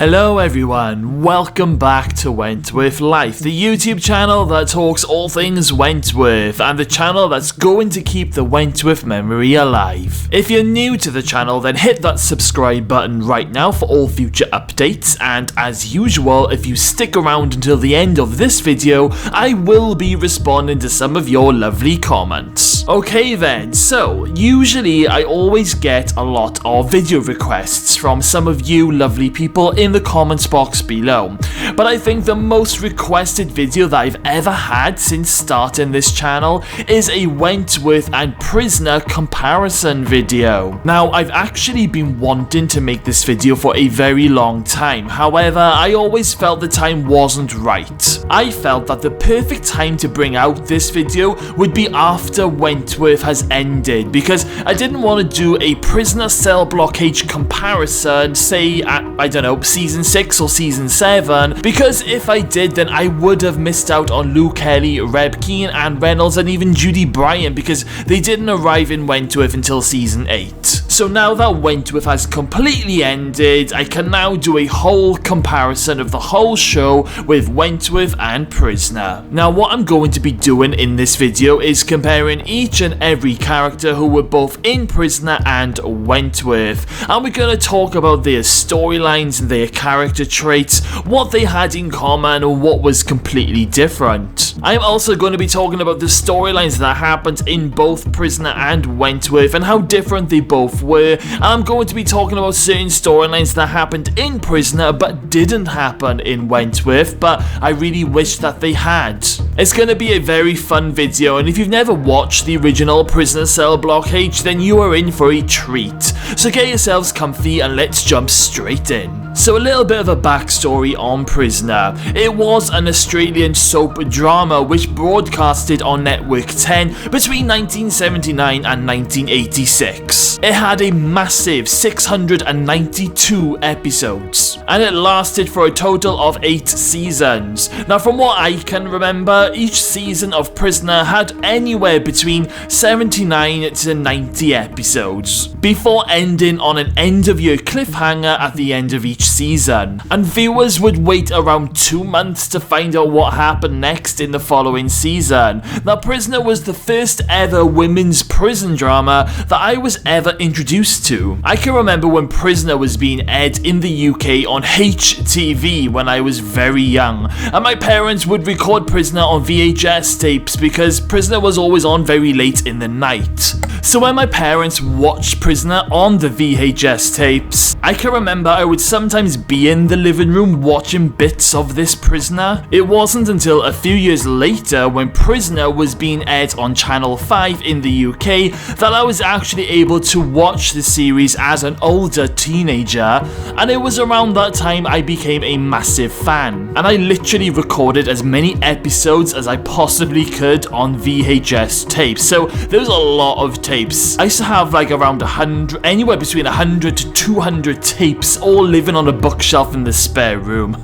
Hello everyone, welcome back to Wentworth Life, the YouTube channel that talks all things Wentworth, and the channel that's going to keep the Wentworth memory alive. If you're new to the channel, then hit that subscribe button right now for all future updates, and as usual, if you stick around until the end of this video, I will be responding to some of your lovely comments. Okay then, so usually I always get a lot of video requests from some of you lovely people in the comments box below, but I think the most requested video that I've ever had since starting this channel is a Wentworth and Prisoner comparison video. Now, I've actually been wanting to make this video for a very long time, however, I always felt the time wasn't right. I felt that the perfect time to bring out this video would be after Wentworth has ended, because I didn't want to do a prisoner cell blockage comparison, say at, I don't know, season 6 or season 7, because if I did, then I would have missed out on Luke Kelly, Reb Keane, and Reynolds, and even Judy Bryant, because they didn't arrive in Wentworth until season 8. So now that Wentworth has completely ended, I can now do a whole comparison of the whole show with Wentworth and Prisoner. Now, what I'm going to be doing in this video is comparing each and every character who were both in Prisoner and Wentworth, and we're going to talk about their storylines and their character traits, what they had in common and what was completely different. I'm also going to be talking about the storylines that happened in both Prisoner and Wentworth and how different they both were, and I'm going to be talking about certain storylines that happened in Prisoner but didn't happen in Wentworth, but I really wish that they had. It's going to be a very fun video, and if you've never watched the original Prisoner Cell Blockage, then you are in for a treat. So get yourselves comfy and let's jump straight in. So a little bit of a backstory on Prisoner. It was an Australian soap drama which broadcasted on Network 10 between 1979 and 1986. It had a massive 692 episodes, and it lasted for a total of 8 seasons. Now, from what I can remember, each season of Prisoner had anywhere between 79 to 90 episodes, before ending on an end-of-year cliffhanger at the end of each season, and viewers would wait around 2 months to find out what happened next in the following season. Now, Prisoner was the first ever women's prison drama that I was ever introduced to. I can remember when Prisoner was being aired in the UK on HTV when I was very young, and my parents would record Prisoner on VHS tapes because Prisoner was always on very late in the night. So when my parents watched Prisoner on the VHS tapes, I can remember I would sometimes be in the living room watching bits of this Prisoner. It wasn't until a few years later, when Prisoner was being aired on Channel 5 in the UK, that I was actually able to watch the series as an older teenager, and it was around that time I became a massive fan, and I literally recorded as many episodes as I possibly could on VHS tapes. So there was a lot of tapes. I used to have like around 100, anywhere between 100 to 200 tapes, all living on a bookshelf in the spare room.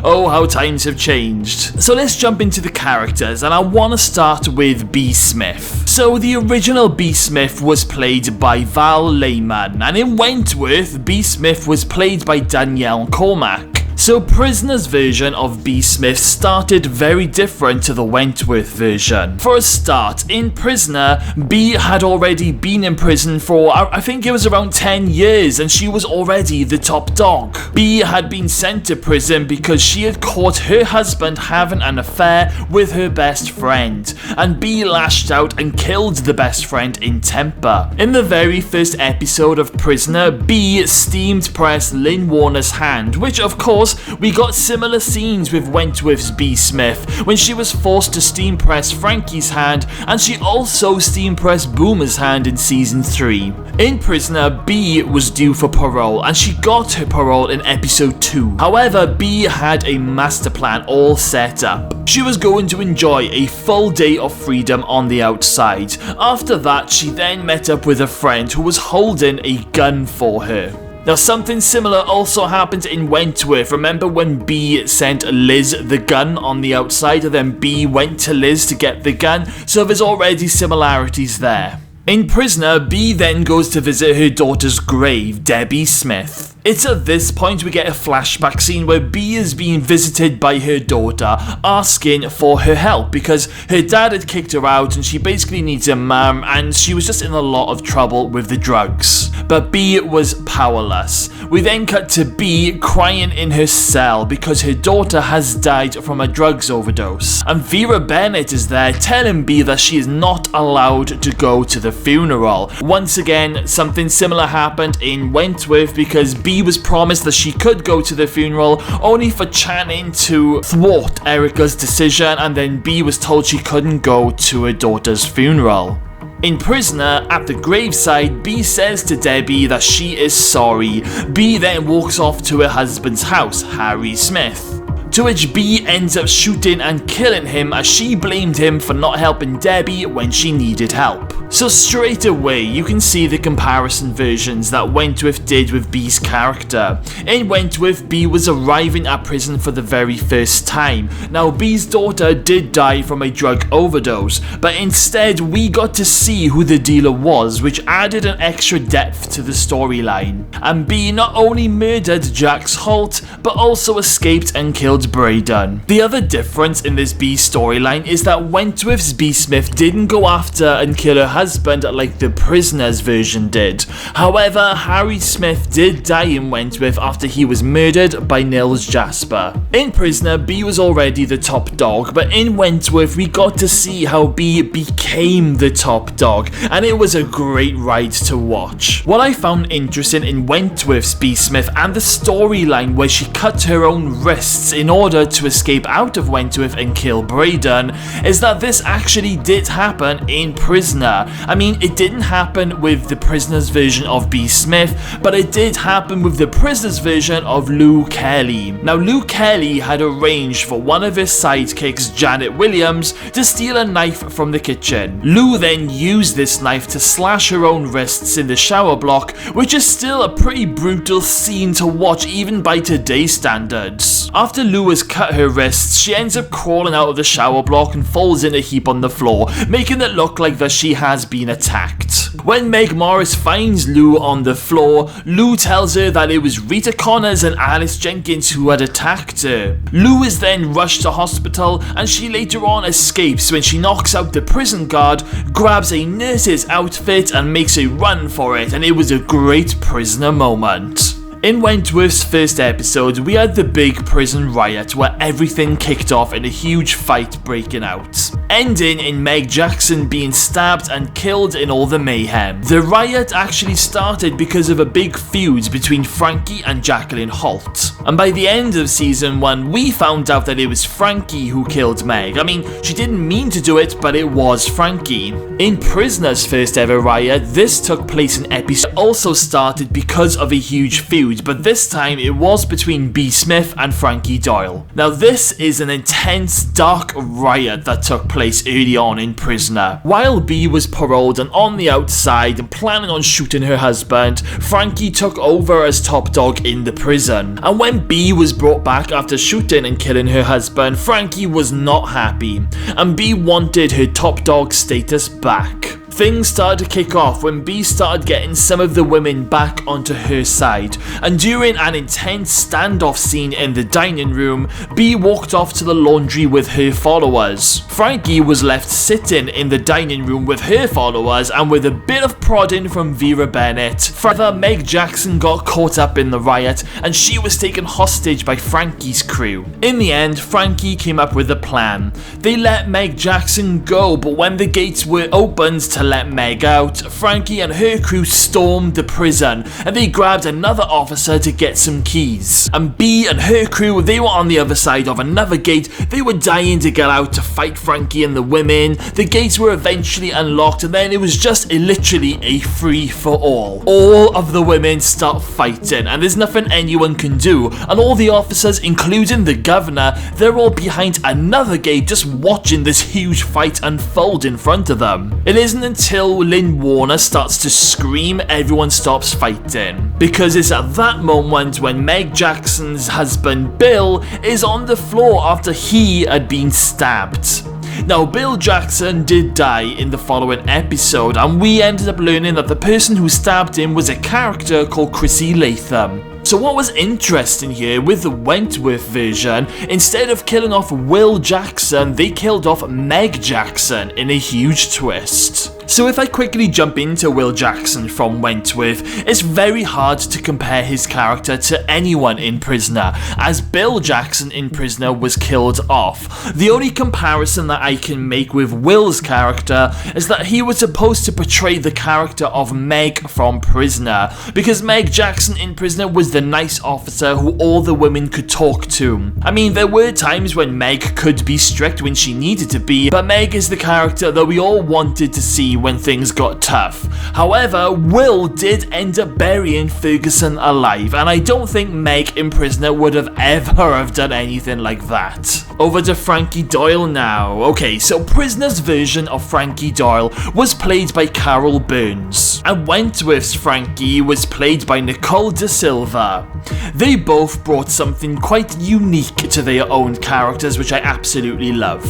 Oh, how times have changed. So let's jump into the characters, and I want to start with B. Smith. So the original B. Smith was played by Val Lehman, and in Wentworth, B. Smith was played by Danielle Cormack. So Prisoner's version of B. Smith started very different to the Wentworth version. For a start, in Prisoner, B had already been in prison for, I think it was around 10 years, and she was already the top dog. B had been sent to prison because she had caught her husband having an affair with her best friend, and B lashed out and killed the best friend in temper. In the very first episode of Prisoner, B steamed pressed Lynn Warner's hand, which of course we got similar scenes with Wentworth's B. Smith when she was forced to steam press Frankie's hand, and she also steam pressed Boomer's hand in season 3. In Prisoner, B was due for parole, and she got her parole in episode 2. However, B had a master plan all set up. She was going to enjoy a full day of freedom on the outside. After that, she then met up with a friend who was holding a gun for her. Now, something similar also happened in Wentworth. Remember when B sent Liz the gun on the outside, and then B went to Liz to get the gun? So there's already similarities there. In Prisoner, B then goes to visit her daughter's grave, Debbie Smith. It's at this point we get a flashback scene where Bee is being visited by her daughter, asking for her help because her dad had kicked her out and she basically needs a mum and she was just in a lot of trouble with the drugs. But Bee was powerless. We then cut to Bee crying in her cell because her daughter has died from a drugs overdose. And Vera Bennett is there telling Bee that she is not allowed to go to the funeral. Once again, something similar happened in Wentworth because Bee was promised that she could go to the funeral, only for Channing to thwart Erica's decision, and then Bee was told she couldn't go to her daughter's funeral. In Prisoner, at the graveside, Bee says to Debbie that she is sorry. Bee then walks off to her husband's house, Harry Smith, to which Bee ends up shooting and killing him as she blamed him for not helping Debbie when she needed help. So straight away you can see the comparison versions that Wentworth did with Bee's character. In Wentworth, Bee was arriving at prison for the very first time. Now Bee's daughter did die from a drug overdose, but instead we got to see who the dealer was, which added an extra depth to the storyline. And Bee not only murdered Jax Holt, but also escaped and killed Braden. The other difference in this Bee storyline is that Wentworth's Bee Smith didn't go after and kill her husband like the Prisoner's version did. However, Harry Smith did die in Wentworth after he was murdered by Nils Jasper. In Prisoner, Bee was already the top dog, but in Wentworth we got to see how Bee became the top dog, and it was a great ride to watch. What I found interesting in Wentworth's Bee Smith and the storyline where she cut her own wrists in order to escape out of Wentworth and kill Braden is that this actually did happen in Prisoner. I mean, it didn't happen with the Prisoner's version of Bee Smith, but it did happen with the Prisoner's version of Lou Kelly. Now, Lou Kelly had arranged for one of his sidekicks, Janet Williams, to steal a knife from the kitchen. Lou then used this knife to slash her own wrists in the shower block, which is still a pretty brutal scene to watch even by today's standards. After Lou has cut her wrists, she ends up crawling out of the shower block and falls in a heap on the floor, making it look like that she has been attacked. When Meg Morris finds Lou on the floor, Lou tells her that it was Rita Connors and Alice Jenkins who had attacked her. Lou is then rushed to hospital and she later on escapes when she knocks out the prison guard, grabs a nurse's outfit and makes a run for it, and it was a great Prisoner moment. In Wentworth's first episode, we had the big prison riot where everything kicked off in a huge fight breaking out, ending in Meg Jackson being stabbed and killed in all the mayhem. The riot actually started because of a big feud between Frankie and Jacqueline Holt, and by the end of season 1 we found out that it was Frankie who killed Meg. I mean, she didn't mean to do it, but it was Frankie. In Prisoner's first ever riot, this took place in episode also started because of a huge feud, but this time it was between Bee Smith and Frankie Doyle. Now this is an intense, dark riot that took place early on in Prisoner. While Bee was paroled and on the outside and planning on shooting her husband, Frankie took over as top dog in the prison. And when Bee was brought back after shooting and killing her husband, Frankie was not happy, and Bee wanted her top dog status back. Things started to kick off when Bee started getting some of the women back onto her side, and during an intense standoff scene in the dining room, Bee walked off to the laundry with her followers. Frankie was left sitting in the dining room with her followers, and with a bit of prodding from Vera Bennett, further Meg Jackson got caught up in the riot and she was taken hostage by Frankie's crew. In the end, Frankie came up with a plan. They let Meg Jackson go, but when the gates were opened to let Meg out, Frankie and her crew stormed the prison and they grabbed another officer to get some keys. And Bee and her crew, they were on the other side of another gate. They were dying to get out to fight Frankie and the women. The gates were eventually unlocked and then it was just literally a free for all. All of the women start fighting and there's nothing anyone can do, and all the officers, including the governor, they're all behind another gate just watching this huge fight unfold in front of them. It isn't until Lynn Warner starts to scream everyone stops fighting, because it's at that moment when Meg Jackson's husband Bill is on the floor after he had been stabbed. Now, Bill Jackson did die in the following episode, and we ended up learning that the person who stabbed him was a character called Chrissy Latham. So So what was interesting here with the Wentworth version, instead of killing off Will Jackson, they killed off Meg Jackson in a huge twist. So if I quickly jump into Will Jackson from Wentworth, it's very hard to compare his character to anyone in Prisoner, as Bill Jackson in Prisoner was killed off. The only comparison that I can make with Will's character is that he was supposed to portray the character of Meg from Prisoner, because Meg Jackson in Prisoner was the nice officer who all the women could talk to. I mean, there were times when Meg could be strict when she needed to be, but Meg is the character that we all wanted to see when things got tough. However, Will did end up burying Ferguson alive, and I don't think Meg in Prisoner would have ever done anything like that. Over to Frankie Doyle now. Okay, so Prisoner's version of Frankie Doyle was played by Carol Burns, and Wentworth's Frankie was played by Nicole De Silva. They both brought something quite unique to their own characters, which I absolutely love.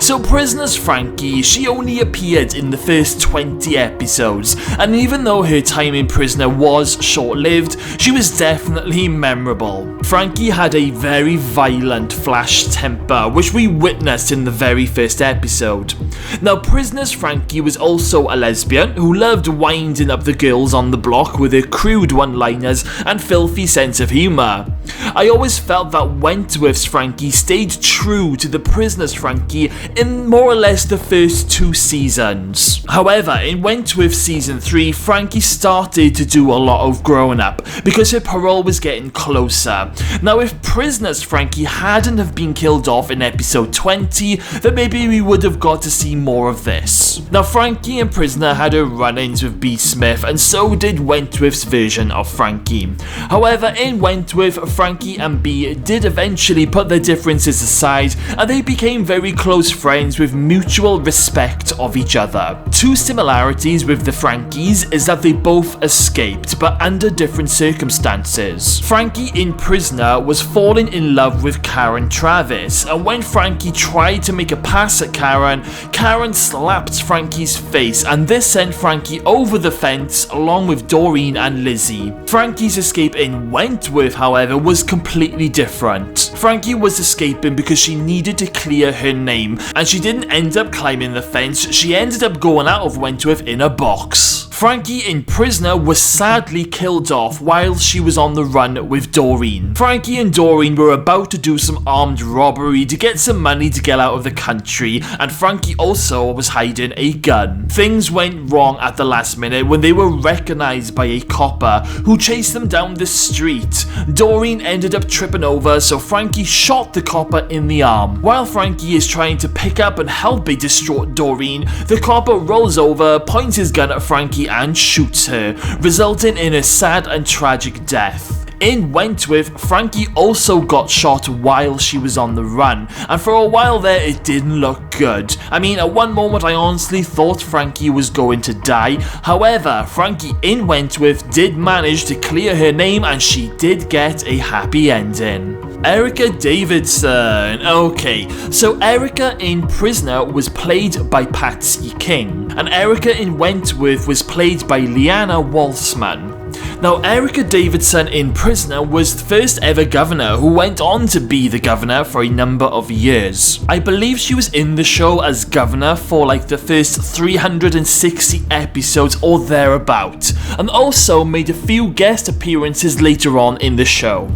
So Prisoner's Frankie, she only appeared in the first 20 episodes, and even though her time in Prisoner was short-lived, she was definitely memorable. Frankie had a very violent flash temper, which we witnessed in the very first episode. Now Prisoner's Frankie was also a lesbian who loved winding up the girls on the block with her crude one-liners and filthy sense of humour. I always felt that Wentworth's Frankie stayed true to the Prisoner's Frankie in more or less the first 2 seasons. However, in Wentworth season 3, Frankie started to do a lot of growing up because her parole was getting closer. Now if Prisoner's Frankie hadn't have been killed off in episode 20, then maybe we would have got to see more of this. Now Frankie and Prisoner had her run-ins with B. Smith, and so did Wentworth's version of Frankie. However, in Wentworth, Frankie and B did eventually put their differences aside, and they became very close friends with mutual respect of each other. 2 similarities with the Frankies is that they both escaped, but under different circumstances. Frankie in Prisoner was falling in love with Karen Travis, and when Frankie tried to make a pass at Karen, Karen slapped Frankie's face, and this sent Frankie over the fence along with Doreen and Lizzie. Frankie's escape in Wentworth, however, was completely different. Frankie was escaping because she needed to clear her name, and she didn't end up climbing the fence, she ended up going out of Wentworth in a box. Frankie in Prisoner was sadly killed off while she was on the run with Doreen. Frankie and Doreen were about to do some armed robbery to get some money to get out of the country, and Frankie also was hiding a gun. Things went wrong at the last minute when they were recognised by a copper who chased them down the street. Doreen ended up tripping over, so Frankie shot the copper in the arm. While Frankie is trying to pick up and help a distraught Doreen, the copper rolls over, points his gun at Frankie and shoots her, resulting in a sad and tragic death. In Wentworth, Frankie also got shot while she was on the run, and for a while there it didn't look good. I mean, at one moment I honestly thought Frankie was going to die. However, Frankie in Wentworth did manage to clear her name, and she did get a happy ending. Erica Davidson. Okay, so Erica in Prisoner was played by Patsy King, and Erica in Wentworth was played by Leanna Walsman. Now, Erica Davidson in Prisoner was the first ever governor who went on to be the governor for a number of years. I believe she was in the show as governor for like the first 360 episodes or thereabout, and also made a few guest appearances later on in the show.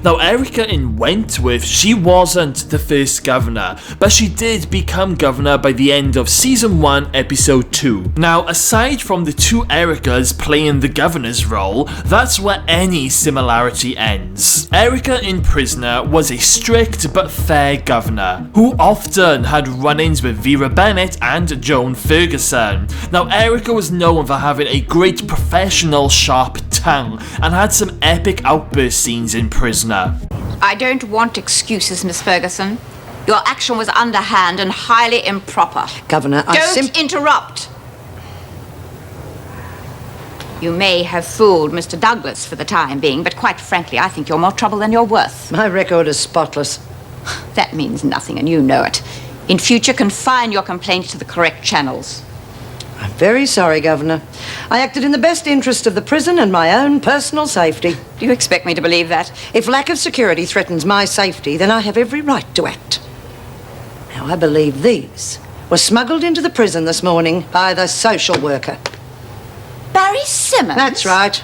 Now, Erica in Wentworth, she wasn't the first governor, but she did become governor by the end of season 1, episode 2. Now, aside from the 2 Ericas playing the governor's role, that's where any similarity ends. Erica in Prisoner was a strict but fair governor, who often had run-ins with Vera Bennett and Joan Ferguson. Now, Erica was known for having a great professional sharp tongue, and had some epic outburst scenes in Prisoner. I don't want excuses, Miss Ferguson. Your action was underhand and highly improper. Governor, Don't interrupt! You may have fooled Mr. Douglas for the time being, but quite frankly, I think you're more trouble than you're worth. My record is spotless. That means nothing, and you know it. In future, confine your complaint to the correct channels. I'm very sorry, Governor. I acted in the best interest of the prison and my own personal safety. Do you expect me to believe that? If lack of security threatens my safety, then I have every right to act. Now, I believe these were smuggled into the prison this morning by the social worker. Barry Simmons? That's right.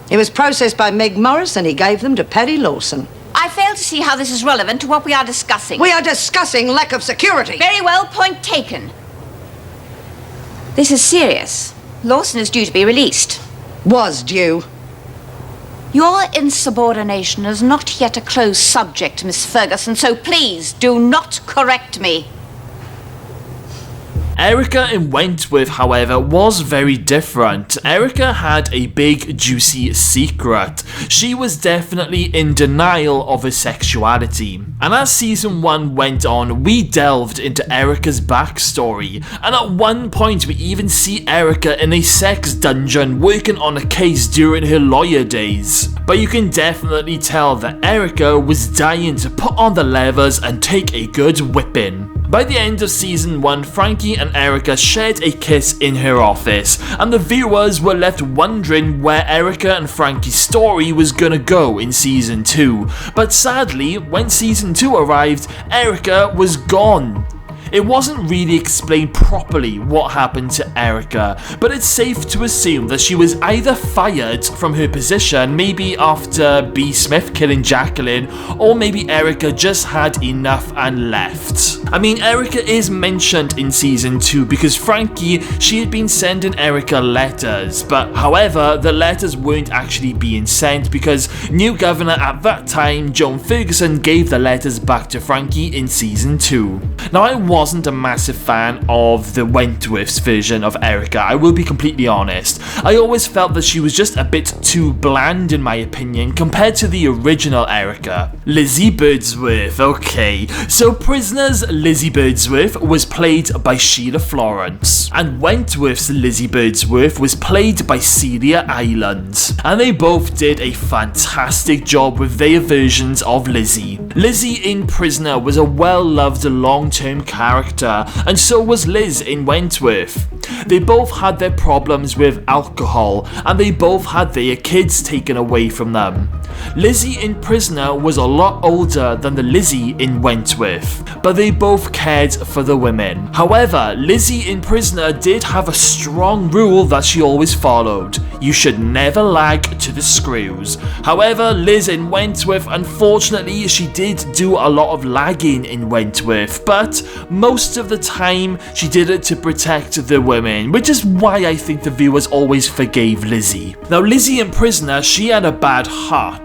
He was processed by Meg Morris and he gave them to Paddy Lawson. I fail to see how this is relevant to what we are discussing. We are discussing lack of security. Very well, point taken. This is serious. Lawson is due to be released. Was due. Your insubordination is not yet a closed subject, Miss Ferguson, so please do not correct me. Erica in Wentworth, however, was very different. Erica had a big, juicy secret. She was definitely in denial of her sexuality. And as season 1 went on, we delved into Erica's backstory. And at one point, we even see Erica in a sex dungeon working on a case during her lawyer days. But you can definitely tell that Erica was dying to put on the levers and take a good whipping. By the end of season 1, Frankie and Erica shared a kiss in her office, and the viewers were left wondering where Erica and Frankie's story was gonna go in season 2. But sadly, when season 2 arrived, Erica was gone. It wasn't really explained properly what happened to Erica, but it's safe to assume that she was either fired from her position, maybe after B. Smith killing Jacqueline, or maybe Erica just had enough and left. I mean, Erica is mentioned in season 2 because Frankie, she had been sending Erica letters, but however, the letters weren't actually being sent because new governor at that time, Joan Ferguson, gave the letters back to Frankie in season 2. Now, I wasn't a massive fan of the Wentworth's version of Erica, I will be completely honest. I always felt that she was just a bit too bland in my opinion compared to the original Erica. Lizzie Birdsworth, okay. So Prisoners Lizzie Birdsworth was played by Sheila Florence, and Wentworth's Lizzie Birdsworth was played by Celia Island, and they both did a fantastic job with their versions of Lizzie. Lizzie in Prisoner was a well-loved long-term character, and so was Liz in Wentworth. They both had their problems with alcohol, and they both had their kids taken away from them. Lizzie in Prisoner was a lot older than the Lizzie in Wentworth, but they both cared for the women. However, Lizzie in Prisoner did have a strong rule that she always followed. You should never lag to the screws. However, Liz in Wentworth, unfortunately, she did do a lot of lagging in Wentworth, but most of the time she did it to protect the women, which is why I think the viewers always forgave Lizzie. Now, Lizzie in Prisoner, she had a bad heart,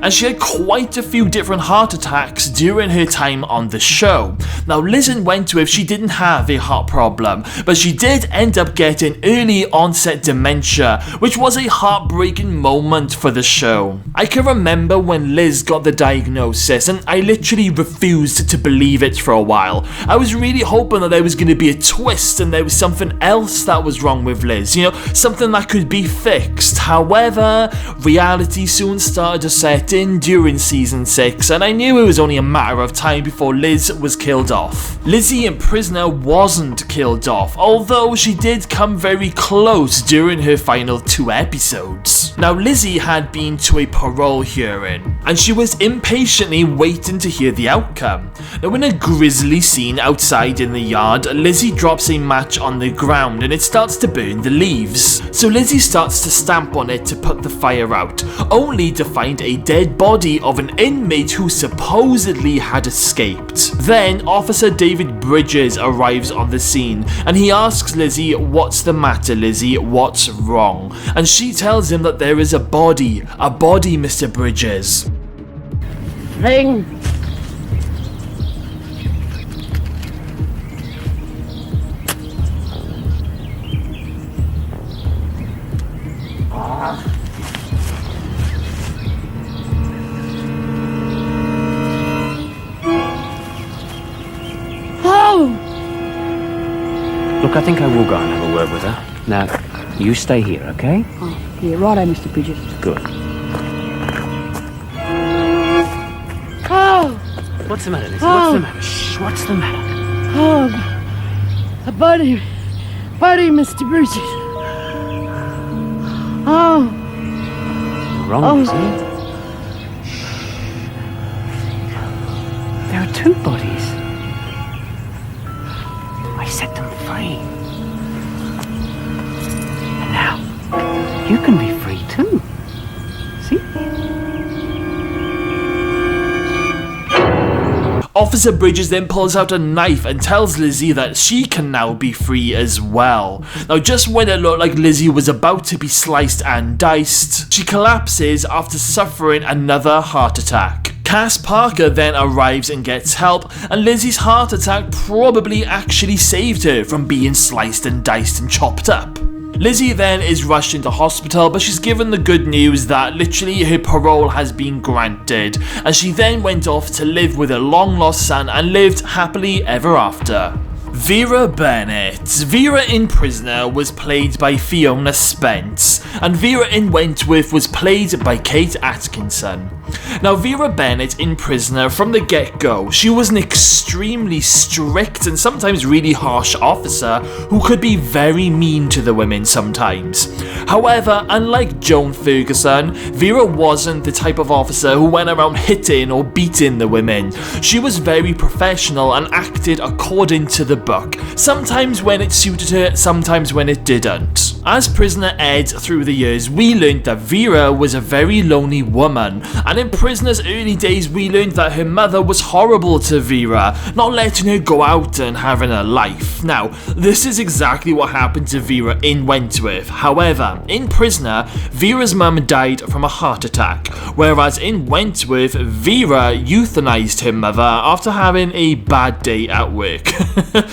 and she had quite a few different heart attacks during her time on the show. Now, Liz in Wentworth, she didn't have a heart problem, but she did end up getting early onset dementia, which was a heartbreaking moment for the show. I can remember when Liz got the diagnosis, and I literally refused to believe it for a while. I was really hoping that there was going to be a twist and there was something else that was wrong with Liz, you know, something that could be fixed. However, reality soon started to set in during season 6, and I knew it was only a matter of time before Liz was killed off. Lizzie in Prisoner wasn't killed off, although she did come very close during her final 2 episodes. Now, Lizzie had been to a parole hearing, and she was impatiently waiting to hear the outcome. Now, in a grisly scene outside in the yard, Lizzie drops a match on the ground and it starts to burn the leaves. So Lizzie starts to stamp on it to put the fire out, only to find a dead body of an inmate who supposedly had escaped. Then Officer David Bridges arrives on the scene and he asks Lizzie, "What's the matter, Lizzie? What's wrong?" And she tells him that there is a body, Mr. Bridges. Ring. Look, I think I will go and have a word with her. Now, you stay here, okay? Oh, yeah, righto, Mr. Bridges. Good. Oh, What's the matter, Lizzie? What's the matter? Shh, what's the matter? oh, a body. buddy, Mr. Bridges. Oh. You're wrong, Lizzie. There are two bodies. I set them free. And now, you can be free too. See? Officer Bridges then pulls out a knife and tells Lizzie that she can now be free as well. Now, just when it looked like Lizzie was about to be sliced and diced, she collapses after suffering another heart attack. Cass Parker then arrives and gets help, and Lizzie's heart attack probably actually saved her from being sliced and diced and chopped up. Lizzie then is rushed into hospital, but she's given the good news that literally her parole has been granted, and she then went off to live with her long lost son and lived happily ever after. Vera Bennett. Vera in Prisoner was played by Fiona Spence, and Vera in Wentworth was played by Kate Atkinson. Now, Vera Bennett in Prisoner, from the get-go, she was an extremely strict and sometimes really harsh officer who could be very mean to the women sometimes. However, unlike Joan Ferguson, Vera wasn't the type of officer who went around hitting or beating the women. She was very professional and acted according to the book, sometimes when it suited her, sometimes when it didn't. As Prisoner aired through the years, we learned that Vera was a very lonely woman, and in Prisoner's early days we learned that her mother was horrible to Vera, not letting her go out and having a life. Now, this is exactly what happened to Vera in Wentworth. However, in Prisoner, Vera's mum died from a heart attack, whereas in Wentworth, Vera euthanized her mother after having a bad day at work.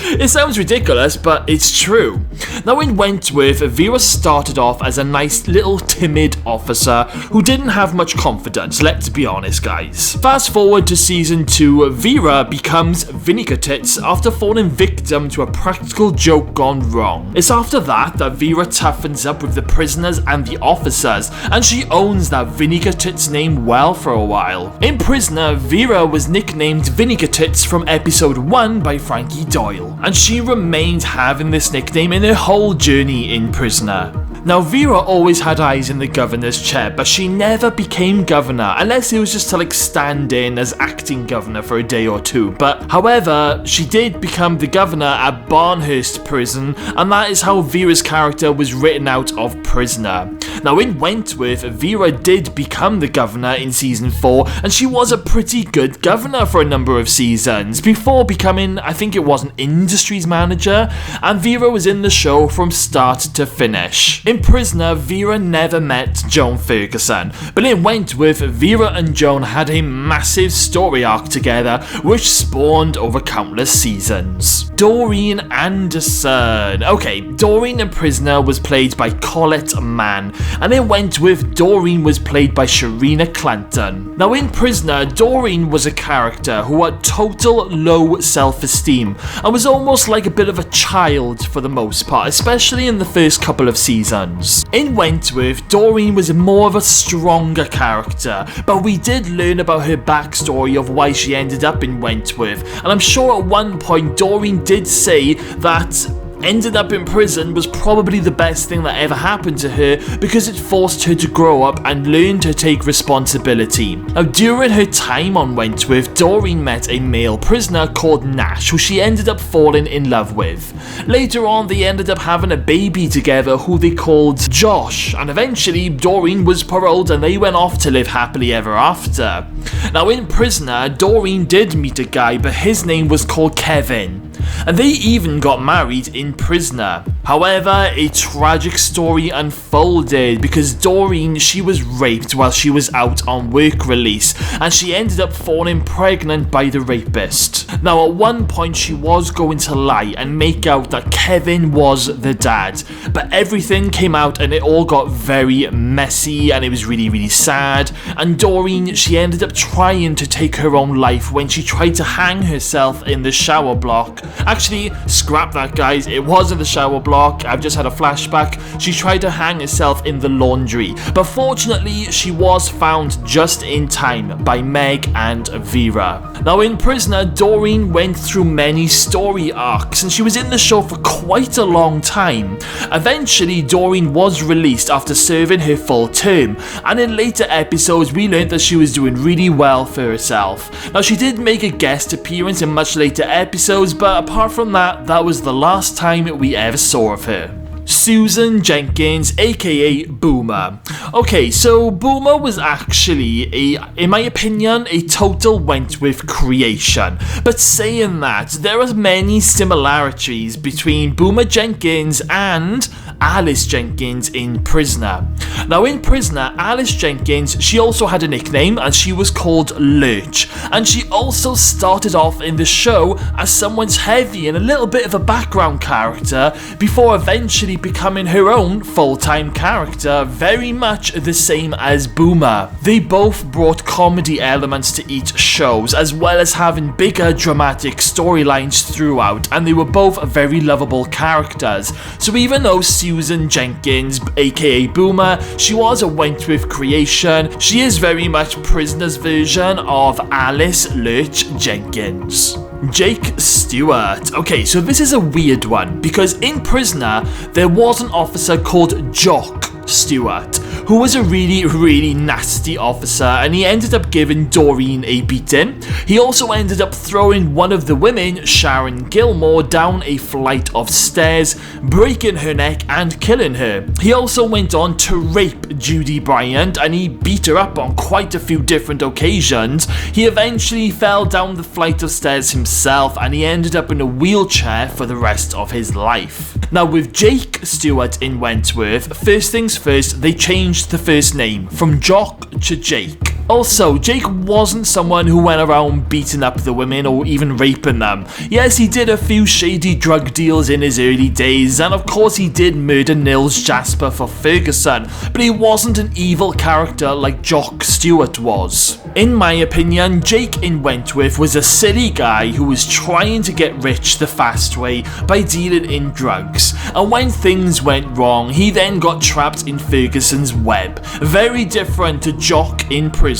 It sounds ridiculous, but it's true. Now, in Wentworth, Vera started off as a nice little timid officer who didn't have much confidence, let's be honest guys. Fast forward to season 2, Vera becomes Vinegar Tits after falling victim to a practical joke gone wrong. It's after that that Vera toughens up with the prisoners and the officers, and she owns that Vinegar Tits name well for a while. In Prisoner, Vera was nicknamed Vinegar Tits from episode 1 by Frankie Doyle, and she remained having this nickname in her whole journey in Prisoner. Now, Vera always had eyes in the governor's chair, but she never became governor, unless it was just to stand in as acting governor for a day or two. But however, she did become the governor at Barnhurst Prison, and that is how Vera's character was written out of Prisoner. Now, in Wentworth, Vera did become the governor in season 4, and she was a pretty good governor for a number of seasons, before becoming, I think it was, an industries manager, and Vera was in the show from start to finish. In Prisoner, Vera never met Joan Ferguson, but in Wentworth, Vera and Joan had a massive story arc together, which spawned over countless seasons. Doreen Anderson. Okay, Doreen in Prisoner was played by Colette Mann, and in Wentworth, Doreen was played by Sharina Clanton. Now, in Prisoner, Doreen was a character who had total low self-esteem, and was almost like a bit of a child for the most part, especially in the first couple of seasons. In Wentworth, Doreen was more of a stronger character, but we did learn about her backstory of why she ended up in Wentworth, and I'm sure at one point Doreen did say that ending up in prison was probably the best thing that ever happened to her, because it forced her to grow up and learn to take responsibility. Now, during her time on Wentworth, Doreen met a male prisoner called Nash, who she ended up falling in love with. Later on, they ended up having a baby together who they called Josh, and eventually Doreen was paroled and they went off to live happily ever after. Now, in Prisoner, Doreen did meet a guy, but his name was called Kevin, and they even got married in Prisoner. However, a tragic story unfolded because Doreen, she was raped while she was out on work release, and she ended up falling pregnant by the rapist. Now, at one point she was going to lie and make out that Kevin was the dad, but everything came out and it all got very messy, and it was really sad, and Doreen, she ended up trying to take her own life when she tried to hang herself in the shower block. Actually, scrap that guys, it wasn't the shower block, o'clock, I've just had a flashback, she tried to hang herself in the laundry, but fortunately she was found just in time by Meg and Vera. Now in Prisoner, Doreen went through many story arcs and she was in the show for quite a long time. Eventually Doreen was released after serving her full term, and in later episodes we learned that she was doing really well for herself. Now she did make a guest appearance in much later episodes, but apart from that, that was the last time we ever saw of her. Susan Jenkins, aka Boomer. Okay, so Boomer was actually, in my opinion, a total Wentworth creation. But saying that, there are many similarities between Boomer Jenkins and Alice Jenkins in Prisoner. Now in Prisoner, Alice Jenkins, she also had a nickname and she was called Lurch. And she also started off in the show as someone's heavy and a little bit of a background character before eventually becoming her own full-time character, very much the same as Boomer. They both brought comedy elements to each shows, as well as having bigger dramatic storylines throughout, and they were both very lovable characters. So even though Susan Jenkins, aka Boomer, she was a Wentworth creation, she is very much Prisoner's version of Alice Lurch Jenkins. Jake Stewart. Okay, so this is a weird one, because in Prisoner, there was an officer called Jock Stewart, who was a really nasty officer, and he ended up giving Doreen a beating. He also ended up throwing one of the women, Sharon Gilmore, down a flight of stairs, breaking her neck and killing her. He also went on to rape Judy Bryant, and he beat her up on quite a few different occasions. He eventually fell down the flight of stairs himself, and he ended up in a wheelchair for the rest of his life. Now with Jake Stewart in Wentworth, first things first, they changed the first name from Jock to Jake. Also, Jake wasn't someone who went around beating up the women or even raping them. Yes, he did a few shady drug deals in his early days, and of course he did murder Nils Jasper for Ferguson, but he wasn't an evil character like Jock Stewart was. In my opinion, Jake in Wentworth was a silly guy who was trying to get rich the fast way by dealing in drugs, and when things went wrong, he then got trapped in Ferguson's web. Very different to Jock in Prisoner.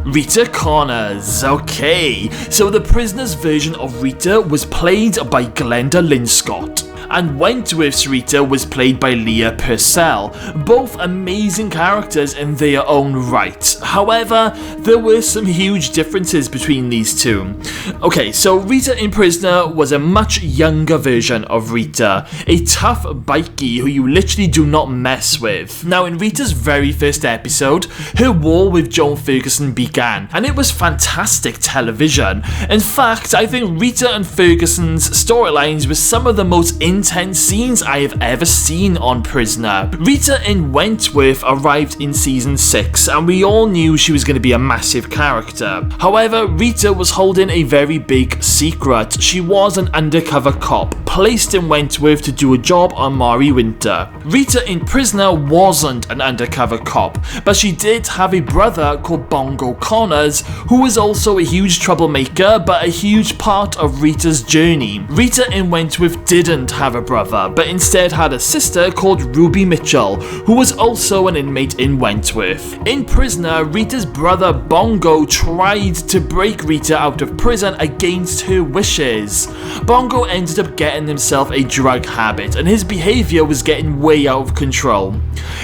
Rita Connors. Okay, so the Prisoner's version of Rita was played by Glenda Linscott, and Wentworth's Rita was played by Leah Purcell, both amazing characters in their own right. However, there were some huge differences between these two. Okay, so Rita in Prisoner was a much younger version of Rita, a tough bikie who you literally do not mess with. Now in Rita's very first episode, her war with Joan Ferguson began, and it was fantastic television. In fact, I think Rita and Ferguson's storylines were some of the most intense scenes I have ever seen on Prisoner. Rita in Wentworth arrived in season 6, and we all knew she was going to be a massive character. However, Rita was holding a very big secret. She was an undercover cop, placed in Wentworth to do a job on Mari Winter. Rita in Prisoner wasn't an undercover cop, but she did have a brother called Bongo Connors, who was also a huge troublemaker, but a huge part of Rita's journey. Rita in Wentworth didn't have a brother, but instead had a sister called Ruby Mitchell, who was also an inmate in Wentworth. In Prisoner, Rita's brother Bongo tried to break Rita out of prison against her wishes. Bongo ended up getting himself a drug habit, and his behaviour was getting way out of control.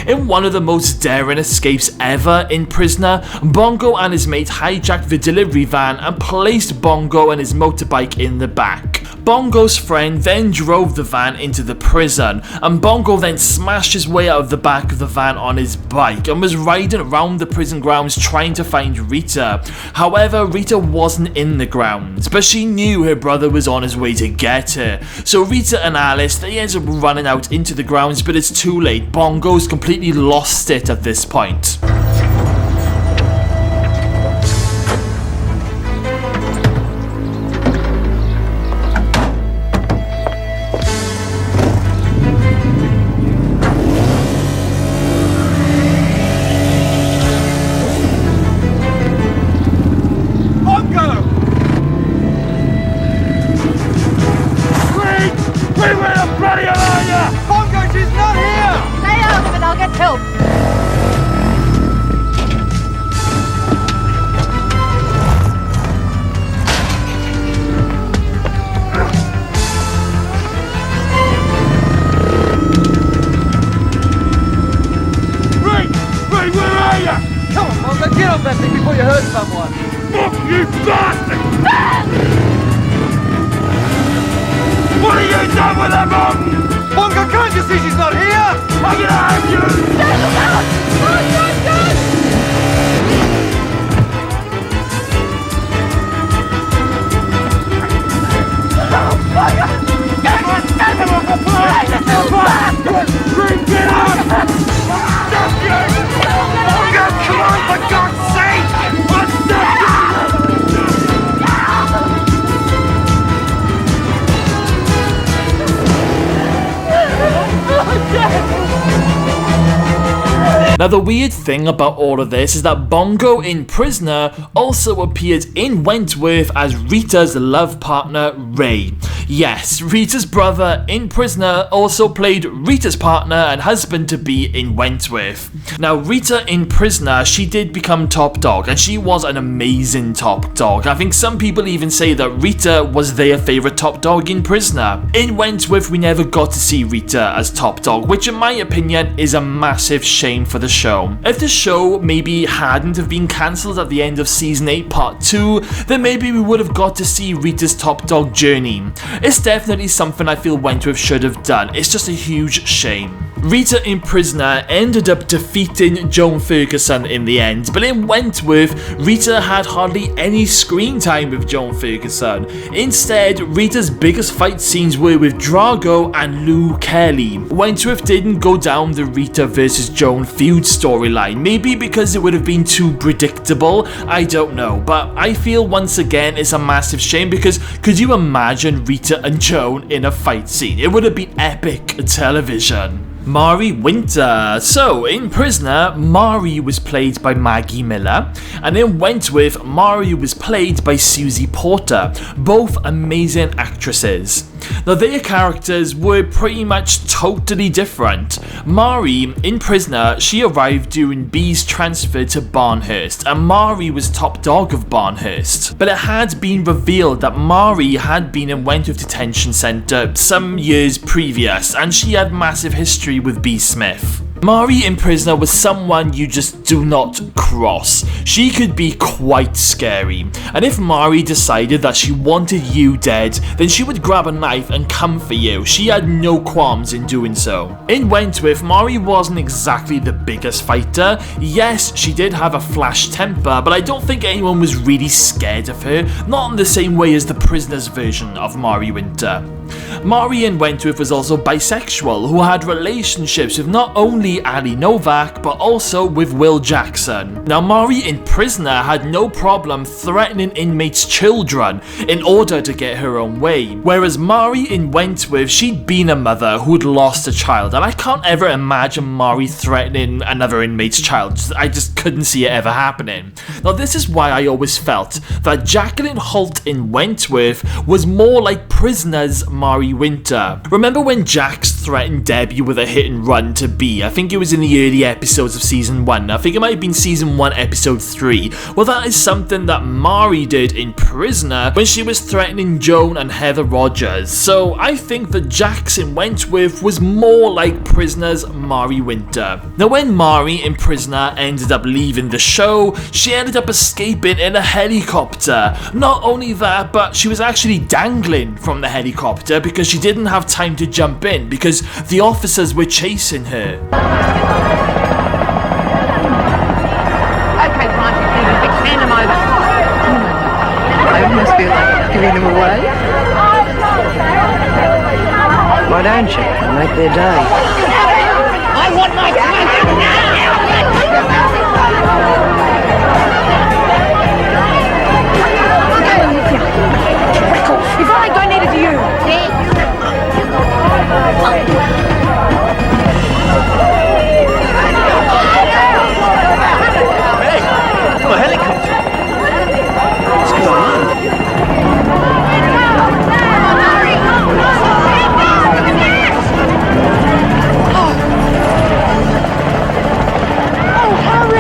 In one of the most daring escapes ever in Prisoner, Bongo and his mate hijacked the delivery van and placed Bongo and his motorbike in the back. Bongo's friend then drove the van into the prison, and Bongo then smashed his way out of the back of the van on his bike and was riding around the prison grounds trying to find Rita. However, Rita wasn't in the grounds, but she knew her brother was on his way to get her. So Rita and Alice, they ended up running out into the grounds, but it's too late. Bongo's completely lost it at this point. with her, Mom! Bongo can't you see she's not here? I'm gonna have you! Get out! Stop you! Bongo, come on, for God's sake! What's that? Now the weird thing about all of this is that Bongo in Prisoner also appeared in Wentworth as Rita's love partner, Ray. Yes, Rita's brother in Prisoner also played Rita's partner and husband-to-be in Wentworth. Now Rita in Prisoner, she did become top dog, and she was an amazing top dog. I think some people even say that Rita was their favourite top dog in Prisoner. In Wentworth, we never got to see Rita as top dog, which in my opinion is a massive shame for the show. If the show maybe hadn't have been cancelled at the end of season 8 part 2, then maybe we would have got to see Rita's top dog journey. It's definitely something I feel Wentworth should have done. It's just a huge shame. Rita in Prisoner ended up defeating Joan Ferguson in the end, but in Wentworth, Rita had hardly any screen time with Joan Ferguson. Instead, Rita's biggest fight scenes were with Drago and Lou Kelly. Wentworth didn't go down the Rita versus Joan feud storyline, maybe because it would have been too predictable, I don't know, but I feel once again it's a massive shame because could you imagine Rita and Joan in a fight scene? It would have been epic television. Mari Winter. So, in Prisoner, Mari was played by Maggie Miller, and in Wentworth, Mari was played by Susie Porter, both amazing actresses. Now, their characters were pretty much totally different. Mari, in Prisoner, she arrived during B's transfer to Barnhurst, and Mari was top dog of Barnhurst. But it had been revealed that Mari had been in Wentworth Detention Centre some years previous, and she had massive history with B. Smith. Mari in Prisoner was someone you just do not cross. She could be quite scary, and if Mari decided that she wanted you dead, then she would grab a knife and come for you. She had no qualms in doing so. In Wentworth, Mari wasn't exactly the biggest fighter. Yes, she did have a flash temper, but I don't think anyone was really scared of her, not in the same way as the Prisoner's version of Mari Winter. Mari in Wentworth was also bisexual, who had relationships with not only Ali Novak, but also with Will Jackson. Now, Mari in Prisoner had no problem threatening inmates' children in order to get her own way, whereas Mari in Wentworth, she'd been a mother who'd lost a child, and I can't ever imagine Mari threatening another inmate's child. I just couldn't see it ever happening. Now, this is why I always felt that Jacqueline Holt in Wentworth was more like Prisoner's Mari Winter. Remember when Jax threatened Debbie with a hit and run to B? I think it was in the early episodes of season 1. I think it might have been season 1 episode 3. Well, that is something that Mari did in Prisoner when she was threatening Joan and Heather Rogers. So I think that Jax in Wentworth was more like Prisoner's Mari Winter. Now, when Mari in Prisoner ended up leaving the show, she ended up escaping in a helicopter. Not only that, but she was actually dangling from the helicopter because she didn't have time to jump in because the officers were chasing her. Okay, Brian, hand them over. I must feel like giving them away. Why don't you? It'll make their day. I want my money now! If I go needed to you, A helicopter. What's going on? oh, Harry!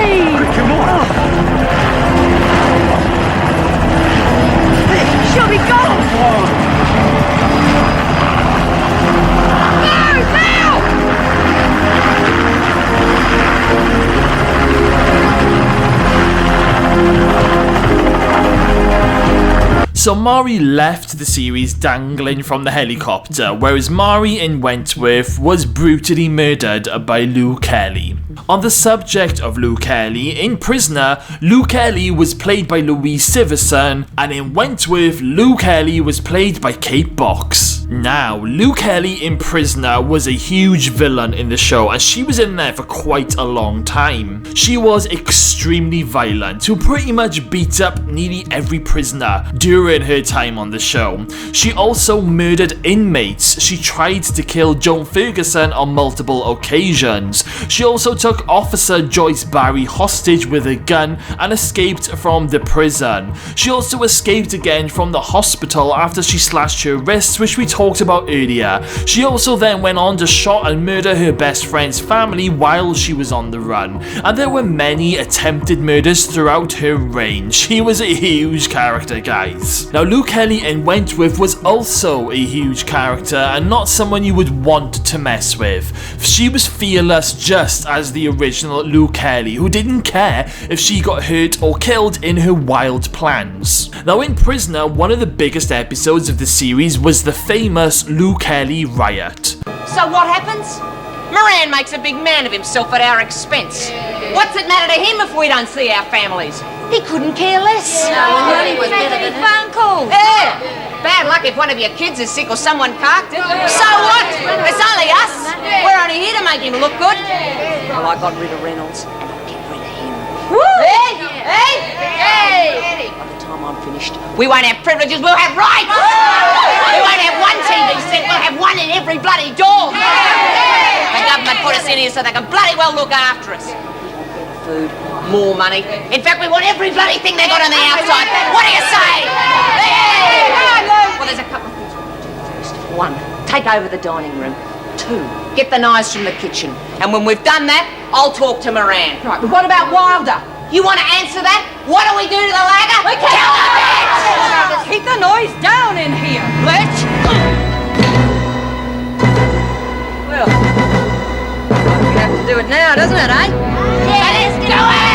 So Mari left the series dangling from the helicopter, whereas Mari in Wentworth was brutally murdered by Lou Kelly. On the subject of Lou Kelly, in Prisoner, Lou Kelly was played by Louise Siverson, and in Wentworth, Lou Kelly was played by Kate Box. Now, Lou Kelly in Prisoner was a huge villain in the show, and she was in there for quite a long time. She was extremely violent, who pretty much beat up nearly every prisoner during her time on the show. She also murdered inmates. She tried to kill Joan Ferguson on multiple occasions. She also took Officer Joyce Barry hostage with a gun and escaped from the prison. She also escaped again from the hospital after she slashed her wrists, which we talked about earlier. She also then went on to shot and murder her best friend's family while she was on the run, and there were many attempted murders throughout her reign. She was a huge character, guys. Now, Lou Kelly in Wentworth was also a huge character and not someone you would want to mess with. She was fearless, just as the original Lou Kelly, who didn't care if she got hurt or killed in her wild plans. Now, in Prisoner, one of the biggest episodes of the series was the famous Lou Kelly riot. So what happens? Moran makes a big man of himself at our expense. What's it matter to him if we don't see our families? He couldn't care less. No, he was better than phone calls. Yeah. Bad luck if one of your kids is sick or someone carked it. So what? It's only us. We're only here to make him look good. Well, I got rid of Reynolds, and I'll get rid of him. Woo! Hey! Hey! Hey! By the time I'm finished, we won't have privileges, we'll have rights! We won't have one TV set, we'll have one in every bloody dorm! The government put us in here so they can bloody well look after us. Food, more money. In fact, we want every bloody thing they got on the outside. What do you say? Hey! Well, there's a couple of things we want to do first. One, take over the dining room. Two, get the knives from the kitchen. And when we've done that, I'll talk to Moran. Right, but what about Wilder? You want to answer that? What do we do to the lagger? We kill the bitch! Just keep the noise down in here, bitch! Well, we have to do it now, doesn't it, eh? Let's do it!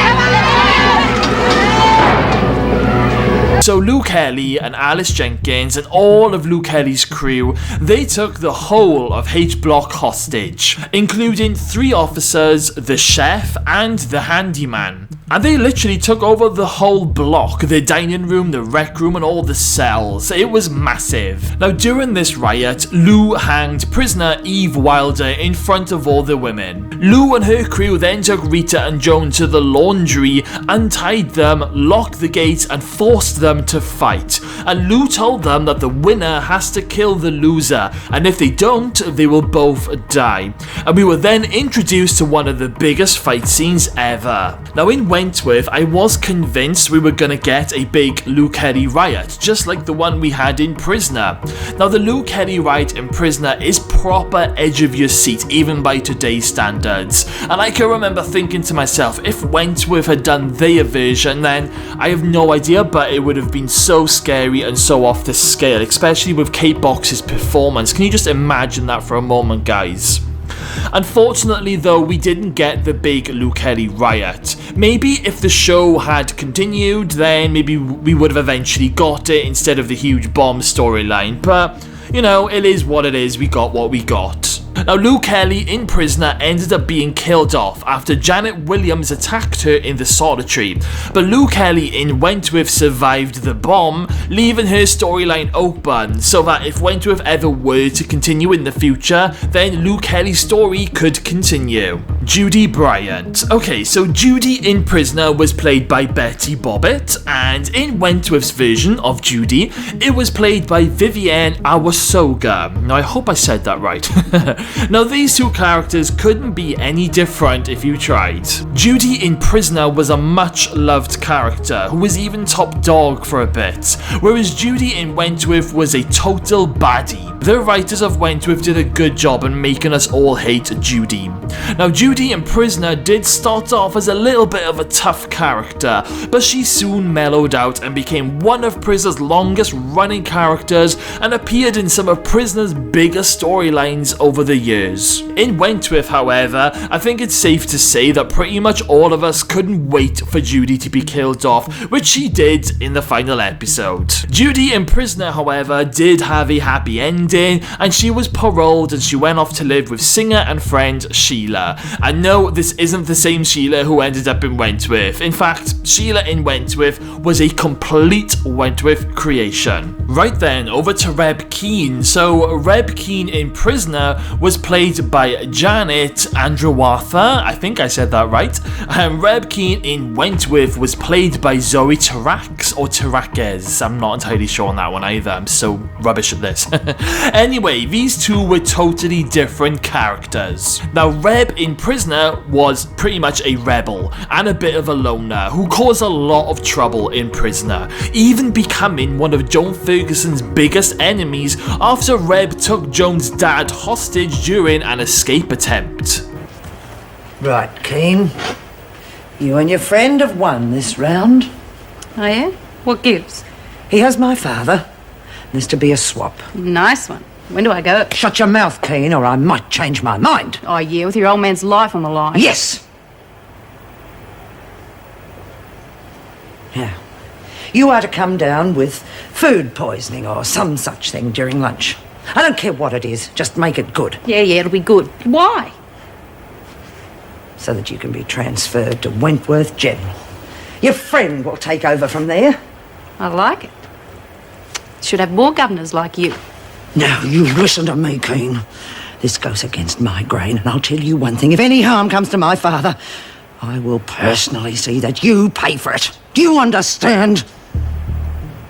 So Lou Kelly and Alice Jenkins and all of Lou Kelly's crew, they took the whole of H Block hostage, including 3 officers, the chef, and the handyman. And they literally took over the whole block, the dining room, the rec room, and all the cells. It was massive. Now, during this riot, Lou hanged prisoner Eve Wilder in front of all the women. Lou and her crew then took Rita and Joan to the laundry, untied them, locked the gates, and forced them to fight. And Lou told them that the winner has to kill the loser, and if they don't, they will both die. And we were then introduced to one of the biggest fight scenes ever. Now, in Wentworth, I was convinced we were gonna get a big Lou Kelly riot, just like the one we had in Prisoner. Now, the Lou Kelly riot in Prisoner is proper edge of your seat, even by today's standards. And I can remember thinking to myself, if Wentworth had done their version, then I have no idea, but it would have been so scary and so off the scale, especially with Kate Box's performance. Can you just imagine that for a moment, guys? Unfortunately though, we didn't get the big Lou Kelly riot. Maybe if the show had continued, then maybe we would have eventually got it instead of the huge bomb storyline, but you know, it is what it is, we got what we got. Now, Lou Kelly in Prisoner ended up being killed off after Janet Williams attacked her in the solitary, but Lou Kelly in Wentworth survived the bomb, leaving her storyline open so that if Wentworth ever were to continue in the future, then Lou Kelly's story could continue. Judy Bryant. Okay, so Judy in Prisoner was played by Betty Bobbitt, and in Wentworth's version of Judy, it was played by Vivienne Awasoga. Now, I hope I said that right. Now, these two characters couldn't be any different if you tried. Judy in Prisoner was a much loved character who was even top dog for a bit, whereas Judy in Wentworth was a total baddie. The writers of Wentworth did a good job in making us all hate Judy. Now, Judy Judy in Prisoner did start off as a little bit of a tough character, but she soon mellowed out and became one of Prisoner's longest running characters and appeared in some of Prisoner's biggest storylines over the years. In Wentworth, however, I think it's safe to say that pretty much all of us couldn't wait for Judy to be killed off, which she did in the final episode. Judy in Prisoner, however, did have a happy ending, and she was paroled and she went off to live with singer and friend Sheila. And no, this isn't the same Sheila who ended up in Wentworth. In fact, Sheila in Wentworth was a complete Wentworth creation. Right then, over to Reb Keane. So Reb Keane in Prisoner was played by Janet Andrewatha, I think I said that right, and Reb Keane in Wentworth was played by Zoe CRAIGz or CRAIGz. I'm not entirely sure on that one either, I'm so rubbish at this. Anyway, these two were totally different characters. Now Reb in Prisoner was pretty much a rebel and a bit of a loner who caused a lot of trouble in Prisoner, even becoming one of Joan Ferguson's biggest enemies after Reb took Joan's dad hostage during an escape attempt. Right, Keane. You and your friend have won this round. Oh, yeah? What gives? He has my father. There's to be a swap. Nice one. When do I go? Shut your mouth, Keane, or I might change my mind. Oh, yeah, with your old man's life on the line. Yes! Now, you are to come down with food poisoning or some such thing during lunch. I don't care what it is, just make it good. Yeah, it'll be good. Why? So that you can be transferred to Wentworth General. Your friend will take over from there. I like it. Should have more governors like you. Now, you listen to me, Keane. This goes against my grain, and I'll tell you one thing. If any harm comes to my father, I will personally see that you pay for it. Do you understand?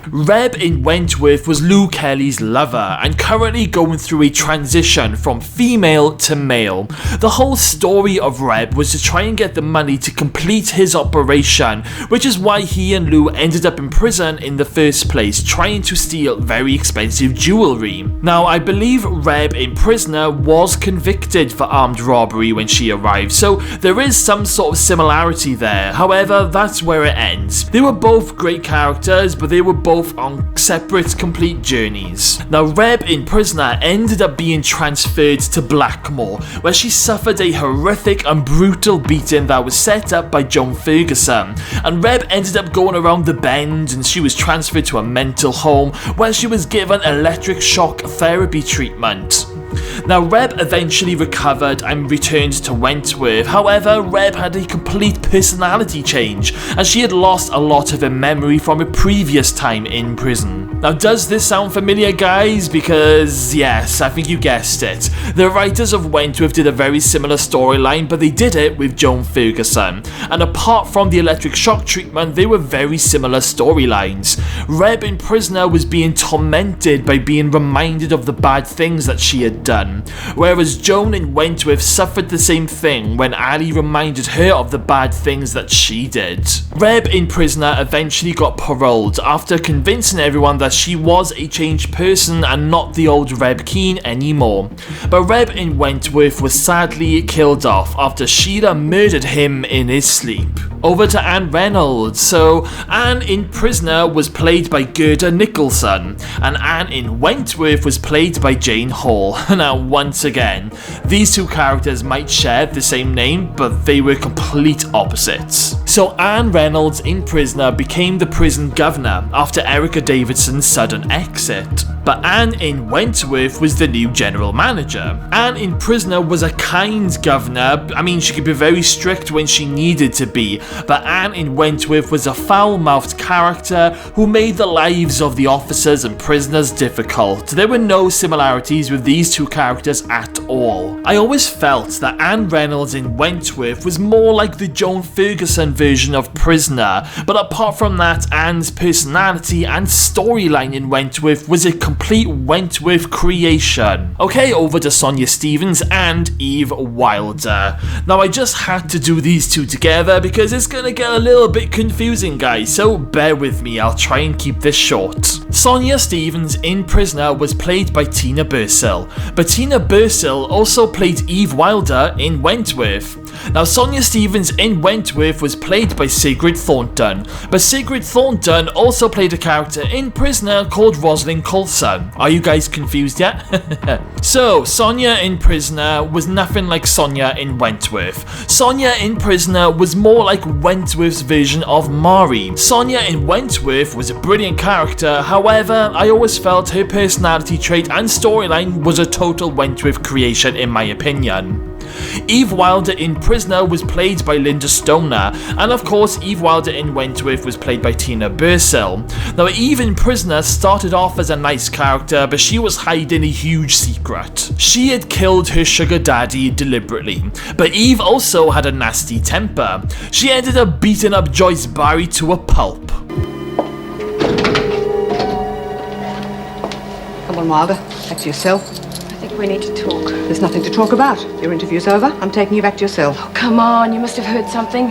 Reb in Wentworth was Lou Kelly's lover and currently going through a transition from female to male. The whole story of Reb was to try and get the money to complete his operation, which is why he and Lou ended up in prison in the first place, trying to steal very expensive jewelry. Now, I believe Reb in Prisoner was convicted for armed robbery when she arrived, so there is some sort of similarity there. However, that's where it ends. They were both great characters, but they were both on separate complete journeys. Now Reb in Prisoner ended up being transferred to Blackmore, where she suffered a horrific and brutal beating that was set up by Joan Ferguson, and Reb ended up going around the bend and she was transferred to a mental home where she was given electric shock therapy treatment. Now Reb eventually recovered and returned to Wentworth. However, Reb had a complete personality change as she had lost a lot of her memory from her previous time in prison. Now, does this sound familiar, guys? Because yes, I think you guessed it. The writers of Wentworth did a very similar storyline, but they did it with Joan Ferguson. And apart from the electric shock treatment, they were very similar storylines. Reb in Prisoner was being tormented by being reminded of the bad things that she had done, whereas Joan in Wentworth suffered the same thing when Ali reminded her of the bad things that she did. Reb in Prisoner eventually got paroled after convincing everyone that she was a changed person and not the old Reb Keane anymore. But Reb in Wentworth was sadly killed off after Sheila murdered him in his sleep. Over to Anne Reynolds. So Anne in Prisoner was played by Gerda Nicholson, and Anne in Wentworth was played by Jane Hall. Now once again, these two characters might share the same name, but they were complete opposites. So Anne Reynolds in Prisoner became the prison governor after Erica Davidson's sudden exit. But Anne in Wentworth was the new general manager. Anne in Prisoner was a kind governor. I mean, she could be very strict when she needed to be, but Anne in Wentworth was a foul-mouthed character who made the lives of the officers and prisoners difficult. There were no similarities with these two characters at all. I always felt that Anne Reynolds in Wentworth was more like the Joan Ferguson version of Prisoner, but apart from that, Anne's personality and storyline in Wentworth was a complete Wentworth creation. Okay, over to Sonia Stevens and Eve Wilder. Now I just had to do these two together because it's gonna get a little bit confusing, guys, so bear with me, I'll try and keep this short. Sonia Stevens in Prisoner was played by Tina Bursill, but Tina Bursill also played Eve Wilder in Wentworth. Now, Sonia Stevens in Wentworth was played by Sigrid Thornton, but Sigrid Thornton also played a character in Prisoner called Rosalind Coulson. Are you guys confused yet? So, Sonia in Prisoner was nothing like Sonia in Wentworth. Sonia in Prisoner was more like Wentworth's version of Mari. Sonia in Wentworth was a brilliant character, however, I always felt her personality trait and storyline was a total Wentworth creation in my opinion. Eve Wilder in Prisoner was played by Linda Stoner, and of course Eve Wilder in Wentworth was played by Tina Bursill. Now, Eve in Prisoner started off as a nice character, but she was hiding a huge secret. She had killed her sugar daddy deliberately, but Eve also had a nasty temper. She ended up beating up Joyce Barry to a pulp. Come on, Wilder. Back to your cell. I think we need to talk. There's nothing to talk about. Your interview's over. I'm taking you back to your cell. Oh, come on. You must have heard something.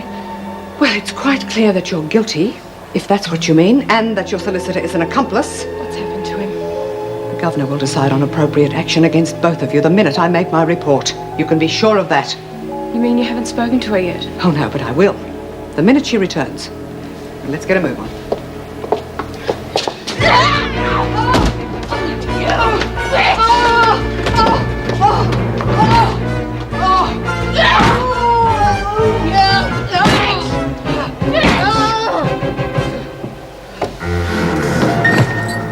Well, it's quite clear that you're guilty, if that's what you mean, and that your solicitor is an accomplice. What's happened to him? The governor will decide on appropriate action against both of you the minute I make my report. You can be sure of that. You mean you haven't spoken to her yet? Oh, no, but I will. The minute she returns. Let's get a move on.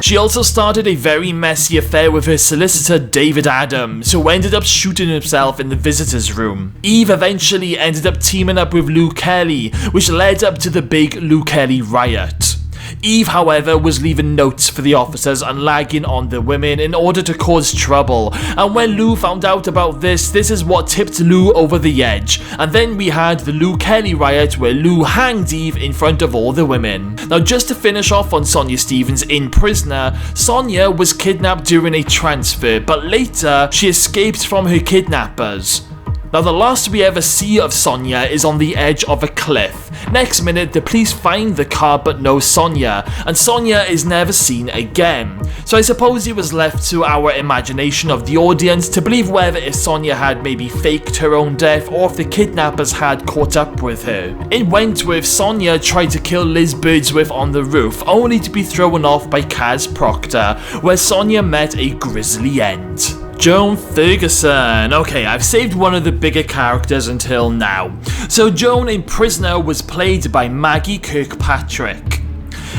She also started a very messy affair with her solicitor David Adams, who ended up shooting himself in the visitors' room. Eve eventually ended up teaming up with Lou Kelly, which led up to the big Lou Kelly riot. Eve, however, was leaving notes for the officers and lagging on the women in order to cause trouble, and when Lou found out about this is what tipped Lou over the edge, and then we had the Lou Kelly riot where Lou hanged Eve in front of all the women. Now, just to finish off on Sonia Stevens in Prisoner, Sonia was kidnapped during a transfer, but later she escaped from her kidnappers. Now, the last we ever see of Sonia is on the edge of a cliff. Next minute, the police find the car but no Sonia, and Sonia is never seen again. So I suppose it was left to our imagination of the audience to believe whether if Sonia had maybe faked her own death or if the kidnappers had caught up with her. In Wentworth, Sonia tried to kill Liz Birdsworth on the roof, only to be thrown off by Kaz Proctor, where Sonia met a grisly end. Joan Ferguson. Okay, I've saved one of the bigger characters until now. So Joan in Prisoner was played by Maggie Kirkpatrick,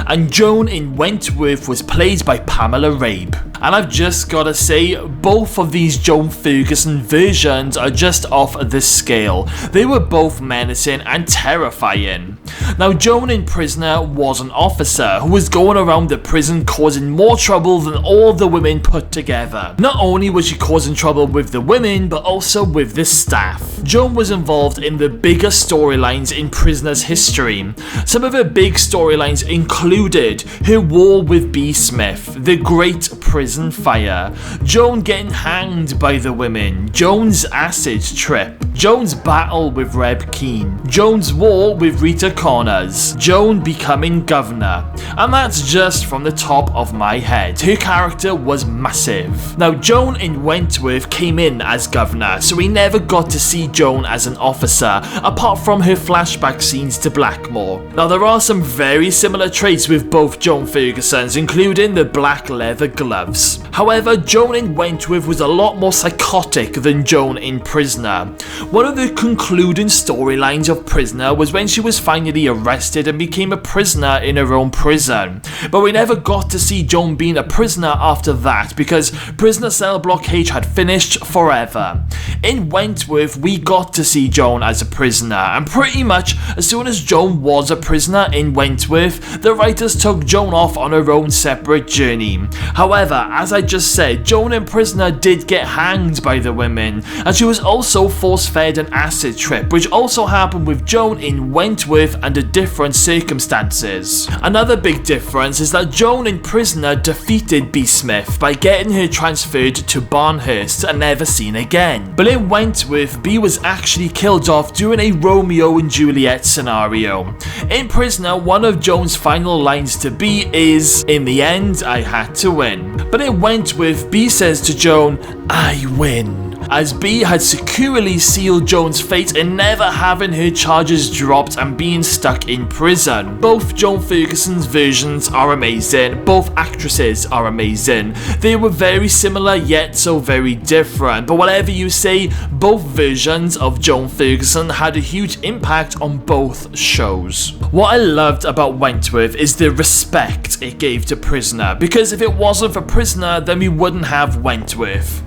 and Joan in Wentworth was played by Pamela Rabe. And I've just gotta say, both of these Joan Ferguson versions are just off the scale. They were both menacing and terrifying. Now, Joan in Prisoner was an officer who was going around the prison causing more trouble than all the women put together. Not only was she causing trouble with the women, but also with the staff. Joan was involved in the biggest storylines in Prisoner's history. Some of her big storylines included her war with B. Smith, the Great Prison Fire, Joan getting hanged by the women, Joan's acid trip, Joan's battle with Reb Keane, Joan's war with Rita Connors, Joan becoming governor, and that's just from the top of my head. Her character was massive. Now, Joan in Wentworth came in as governor, so we never got to see Joan as an officer, apart from her flashback scenes to Blackmore. Now, there are some very similar traits with both Joan Fergusons, including the black leather gloves. However, Joan in Wentworth was a lot more psychotic than Joan in Prisoner. One of the concluding storylines of Prisoner was when she was finally arrested and became a prisoner in her own prison. But we never got to see Joan being a prisoner after that because Prisoner Cell Block H had finished forever. In Wentworth, we got to see Joan as a prisoner, and pretty much as soon as Joan was a prisoner in Wentworth, the writers took Joan off on her own separate journey. However, as I just said, Joan in Prisoner did get hanged by the women, and she was also force-fed an acid trip, which also happened with Joan in Wentworth under different circumstances. Another big difference is that Joan in Prisoner defeated B. Smith by getting her transferred to Barnhurst and never seen again. But in Wentworth, B was actually killed off during a Romeo and Juliet scenario. In Prisoner, one of Joan's final lines to B is, "In the end, I had to win." But But in Wentworth, B says to Joan, "I win," as B had securely sealed Joan's fate in never having her charges dropped and being stuck in prison. Both Joan Ferguson's versions are amazing, both actresses are amazing. They were very similar yet so very different, but whatever you say, both versions of Joan Ferguson had a huge impact on both shows. What I loved about Wentworth is the respect it gave to Prisoner, because if it wasn't for Prisoner, then we wouldn't have Wentworth.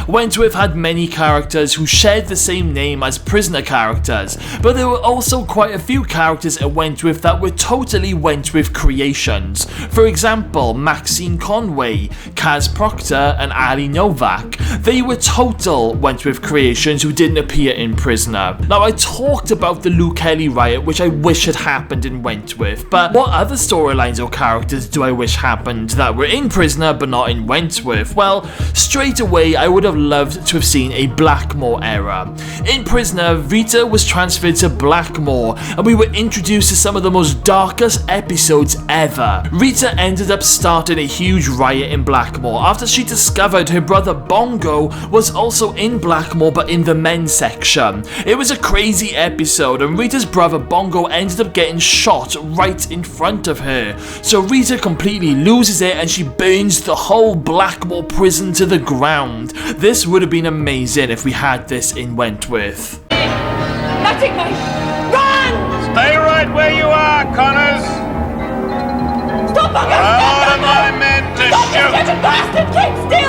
Wentworth had many characters who shared the same name as Prisoner characters, but there were also quite a few characters in Wentworth that were totally Wentworth creations. For example, Maxine Conway, Kaz Proctor and Ali Novak. They were total Wentworth creations who didn't appear in Prisoner. Now, I talked about the Lou Kelly riot, which I wish had happened in Wentworth, but what other storylines or characters do I wish happened that were in Prisoner but not in Wentworth? Well, straight away I would have loved to have seen a Blackmore era. In Prisoner, Rita was transferred to Blackmore and we were introduced to some of the most darkest episodes ever. Rita ended up starting a huge riot in Blackmore after she discovered her brother Bongo was also in Blackmore but in the men's section. It was a crazy episode and Rita's brother Bongo ended up getting shot right in front of her. So Rita completely loses it and she burns the whole Blackmore prison to the ground. This would have been amazing if we had this in Wentworth. Nothing, mate! Run! Stay right where you are, Connors! Stop, Bungo! How am I meant to Stop, you shoot? wretched bastard! Keep still!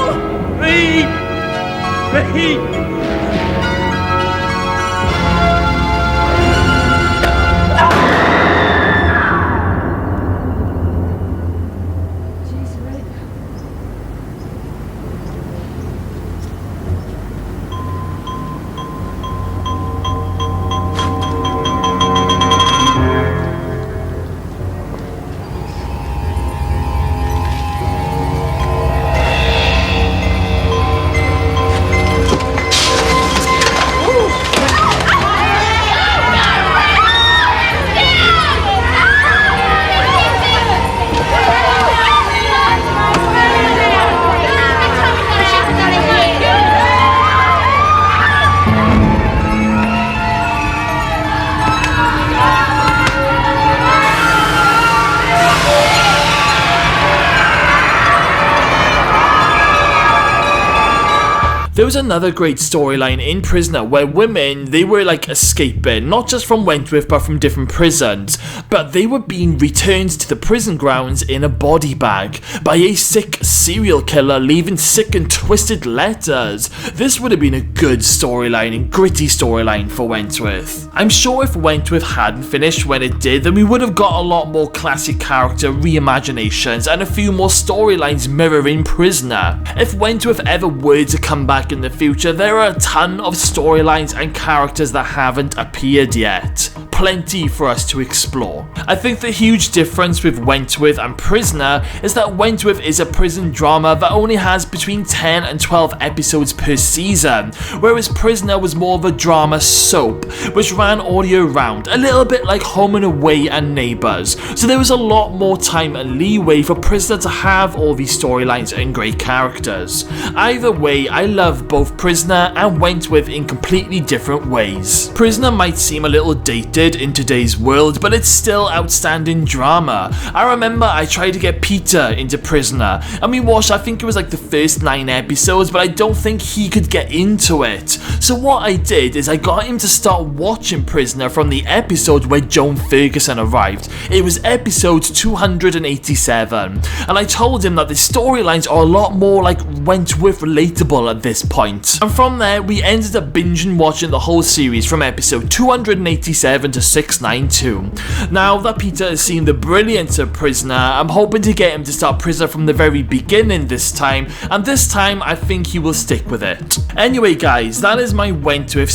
There was another great storyline in Prisoner where women, they were like escaping, not just from Wentworth but from different prisons, but they were being returned to the prison grounds in a body bag by a sick serial killer leaving sick and twisted letters. This would have been a good storyline and gritty storyline for Wentworth. I'm sure if Wentworth hadn't finished when it did, then we would have got a lot more classic character reimaginations and a few more storylines mirroring Prisoner. If Wentworth ever were to come back in the future, there are a ton of storylines and characters that haven't appeared yet. Plenty for us to explore. I think the huge difference with Wentworth and Prisoner is that Wentworth is a prison drama that only has between 10 and 12 episodes per season, whereas Prisoner was more of a drama soap, which ran all year round, a little bit like Home and Away and Neighbours, so there was a lot more time and leeway for Prisoner to have all these storylines and great characters. Either way, I love both Prisoner and Wentworth in completely different ways. Prisoner might seem a little dated in today's world, but it's still outstanding drama. I remember I tried to get Peter into Prisoner, and we watched, I think it was like the first 9 episodes, but I don't think he could get into it. So what I did is I got him to start watching Prisoner from the episode where Joan Ferguson arrived. It was episode 287, and I told him that the storylines are a lot more like Wentworth relatable at this point. And from there, we ended up binging watching the whole series from episode 287 to 692. Now that Peter has seen the brilliance of Prisoner, I'm hoping to get him to start Prisoner from the very beginning this time, and this time I think he will stick with it. Anyway guys, that is my Wentworth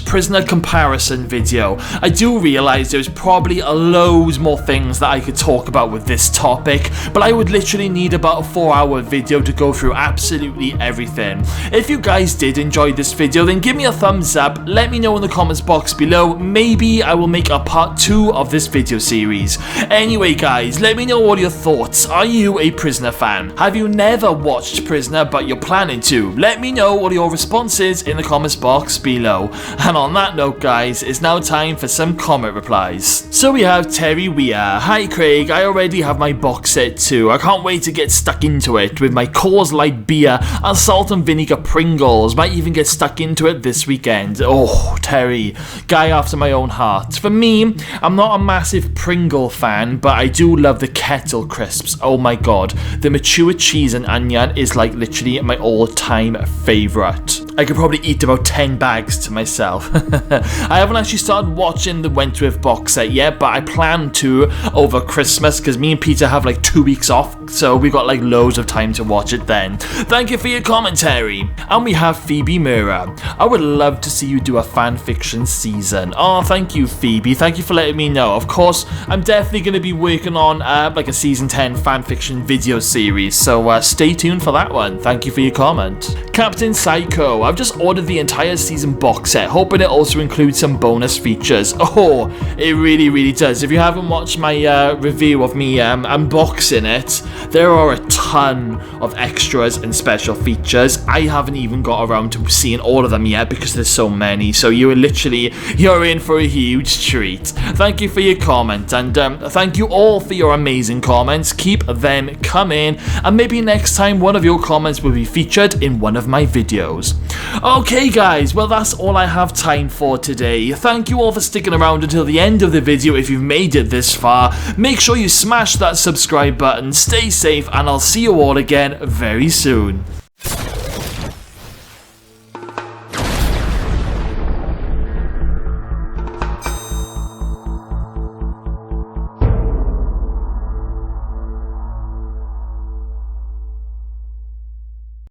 / Prisoner comparison video. I do realise there's probably a loads more things that I could talk about with this topic, but I would literally need about a 4-hour video to go through absolutely everything. If you guys did enjoy this video, then give me a thumbs up, let me know in the comments box below. Maybe I will will make a part 2 of this video series. Anyway guys, let me know all your thoughts. Are you a Prisoner fan? Have you never watched Prisoner but you're planning to? Let me know all your responses in the comments box below. And on that note guys, it's now time for some comment replies. So we have Terry Weir. Hi Craig, I already have my box set too. I can't wait to get stuck into it with my Coors Light beer and salt and vinegar Pringles. Might even get stuck into it this weekend. Oh, Terry, guy after my own heart. For me, I'm not a massive Pringle fan, but I do love the kettle crisps. Oh my god, the mature cheese and onion is like literally my all-time favourite. I could probably eat about 10 bags to myself. I haven't actually started watching the Wentworth box set yet, but I plan to over Christmas because me and Peter have like 2 weeks off, so we've got like loads of time to watch it then. Thank you for your commentary. And we have Phoebe Mura. I would love to see you do a fanfiction season. Oh, thank you Phoebe. Thank you for letting me know. Of course, I'm definitely going to be working on like a season 10 fanfiction video series, so stay tuned for that one. Thank you for your comment. Captain Psycho. I've just ordered the entire season box set, hoping it also includes some bonus features. Oh, it really does. If you haven't watched my review of me unboxing it, there are a ton of extras and special features. I haven't even got around to seeing all of them yet because there's so many, so you're in for a huge treat. Thank you for your comment, and thank you all for your amazing comments. Keep them coming, and maybe next time one of your comments will be featured in one of my videos. Okay guys, well that's all I have time for today. Thank you all for sticking around until the end of the video if you've made it this far. Make sure you smash that subscribe button, stay safe, and I'll see you all again very soon.